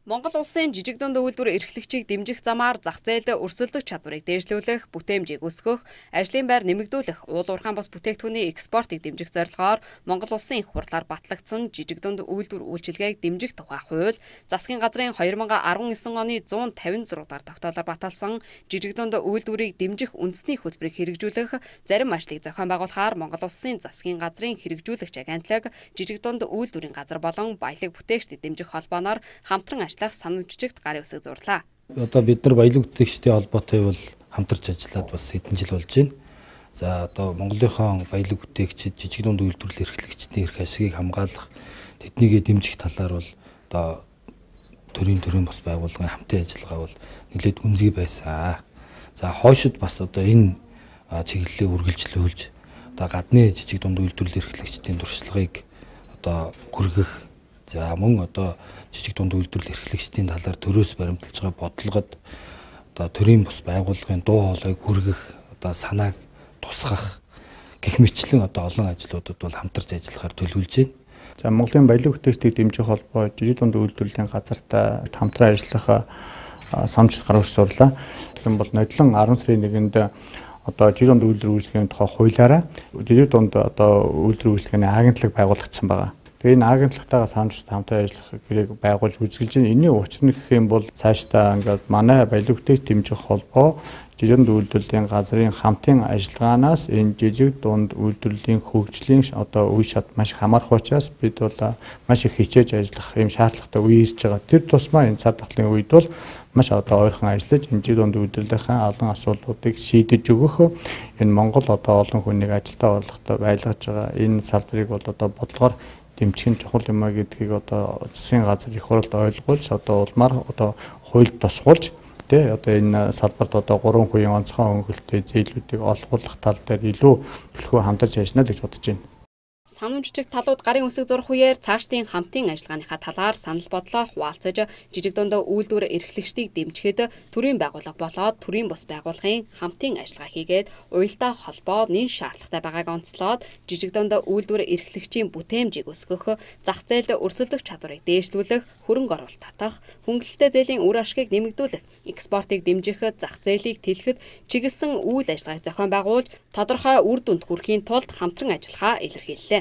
Монгол улсын жижиг дунд үйлдвэр эрхлэгчийг дэмжих замаар зах зээлд өрсөлдөх чадварыг дээшлүүлэх, бүтээмжийг өсгөх, ажлын байр нэмэгдүүлэх, уул уурхайн бус бүтээгдэхүүний экспортыг дэмжих зорилгоор Монгол улсын их хурлаар батлагдсан жижиг дунд үйлдвэр үйлчилгээг дэмжих тухай хууль, засгийн газрын 2019 оны 156 дахь тогтоолоор баталсан жижиг дунд үйлдвэрийг дэмжих үндэсний хөтөлбөрийг хэрэгжүүлэх, зарим ажлыг зохион байгуулахаар Монгол улсын засгийн газрын хэрэгжүүлэгч агентлаг, жижиг дунд үйлдвэрийн газар болон баялаг бүтээгчдийг дэмжих холбооноор хамтран санамж жижигт гарын үсэг зурлаа. Одоо бид нар баялаг бүтээгчдийн холбоотой бол хамтарч ажиллаад бас хэдэн жил болж байна. За одоо Монголынхон баялаг бүтээгчид жижиг дунд үйлдвэрлэл эрхлэгчдийн эрх ашигыг хамгаалах, тэднийг дэмжих талаар бол одоо төрийн бас байгууллагын хамтын ажиллагаа бол нэлээд гүнзгий байсан. За хойшид бас одоо энэ чиглэлээ үргэлжлүүлж одоо гадны жижиг дунд үйлдвэрлэл эрхлэгчдийн туршлагыг одоо хүргэх. За мөн одоо жижиг дунд үйлдвэрлэл эрхлэгчдийн талаар төрөөс баримталж байгаа бодлогод одоо төрийн бус байгууллагын дуу хоолойг хүргэх, одоо санааг тусгах гэх мэтчлэн одоо олон ажлуудад бол хамтарч ажиллахаар төлөвлөж байна. За Монголын баялаг бүтээгчдийг дэмжих холбоо жижиг дунд үйлдвэрлэлийн газартай хамтран ажиллах самжилт гаргаж сурлаа. Тэгвэл бол нодлон 10 сарын 1-нд одоо жижиг дунд үйлдвэр үйлчлэгийн тухай хуулиараа жижиг дунд одоо үйлдвэр үйлчлэгээний агентлаг байгуулагдсан байгаа. Энэ агентлагтайгаа самжилт хамтран ажиллах гэрээг байгуулж үзүүлж байна. Энэний учир нь гэх юм бол цаашдаа ингээд манай баялаг бүтээгч дэмжих холбоо жижиг дунд үйлдвэрлэлийн газрын хамтын ажиллагаанаас энэ жижиг дунд үйлдвэрлэлийн хөгжлийн одоо үе шат маш хамаарх учраас бид бол маш их хичээж ажиллах юм шаардлагатай үе ирж байгаа. Тэр тусмаа энэ цар тахлын үед бол маш одоо ойрхон ажиллаж энэ жижиг дунд үйлдвэрлэлийн олон асуудлуудыг шийдэж өгөх энэ Монгол одоо олон хүнийг ажилдаа орлоготой байлгаж байгаа энэ салбарыг бол одоо бодлогоор дэмжих нь чухал юм а гэдгийг одоо засгийн газар их хурлд ойлгуулж одоо улмаар одоо хуульд тусгуулж одоо энэ салбарт одоо 3 хувийн онцгой хөнгөлөлтөй зээлүүдийг олгуулах тал дээр илүү төлхөө хамтарч ажиллана гэж бодож байна. Санамж жижиг талууд гарын үсэг зурх үеэр цаашдын хамтын ажиллагааныхаа талаар санал бодлоо хуваалцаж жижиг дунд үйлдвэр эрхлэгчдийг дэмжихэд төрийн байгууллага болоод төрийн бус байгууллагын хамтын ажиллагаа хийгээд уялдаа холбоо нэн шаардлагатай байгааг онцлоод жижиг дунд үйлдвэр эрхлэгчийн бүтээмжийг өсгөх, зах зээлд өрсөлдөх чадварыг дээшлүүлэх, хөрөнгө оруулалт татах, хөнгөлөлттэй зээлийн үр ашгийг нэмэгдүүлэх, экспортыг дэмжих, зах зээлийг тэлэхэд чиглэсэн үйл ажиллагааг зохион байгуулж тодорхой үр дүнд хүрэхийн тулд хамтран ажиллахаа илэрхийллээ.